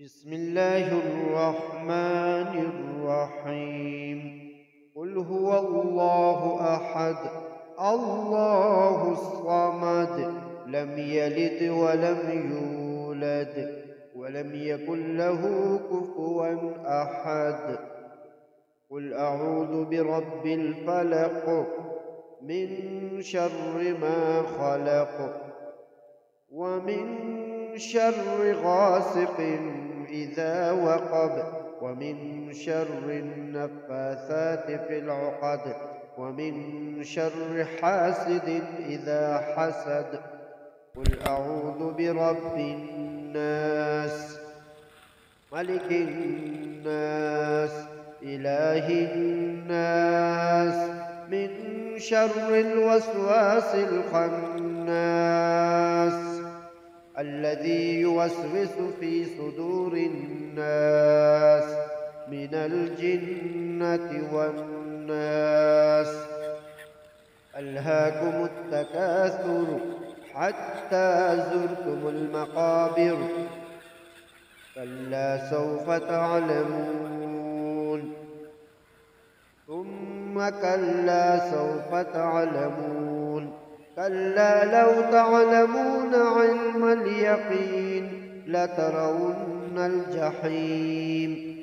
بسم الله الرحمن الرحيم. قل هو الله أحد الله الصمد لم يلد ولم يولد ولم يكن له كفوا أحد. قل أعوذ برب الفلق من شر ما خلق ومن شر غاسق إذا وقب ومن شر النفاثات في العقد ومن شر حاسد إذا حسد. قل أعوذ برب الناس ملك الناس إله الناس من شر الوسواس الخناس الذي يوسوس في صدور الناس من الجنة والناس. ألهاكم التكاثر حتى زرتم المقابر كلا سوف تعلمون ثم كلا سوف تعلمون كلا لو تعلمون علم اليقين لترون الجحيم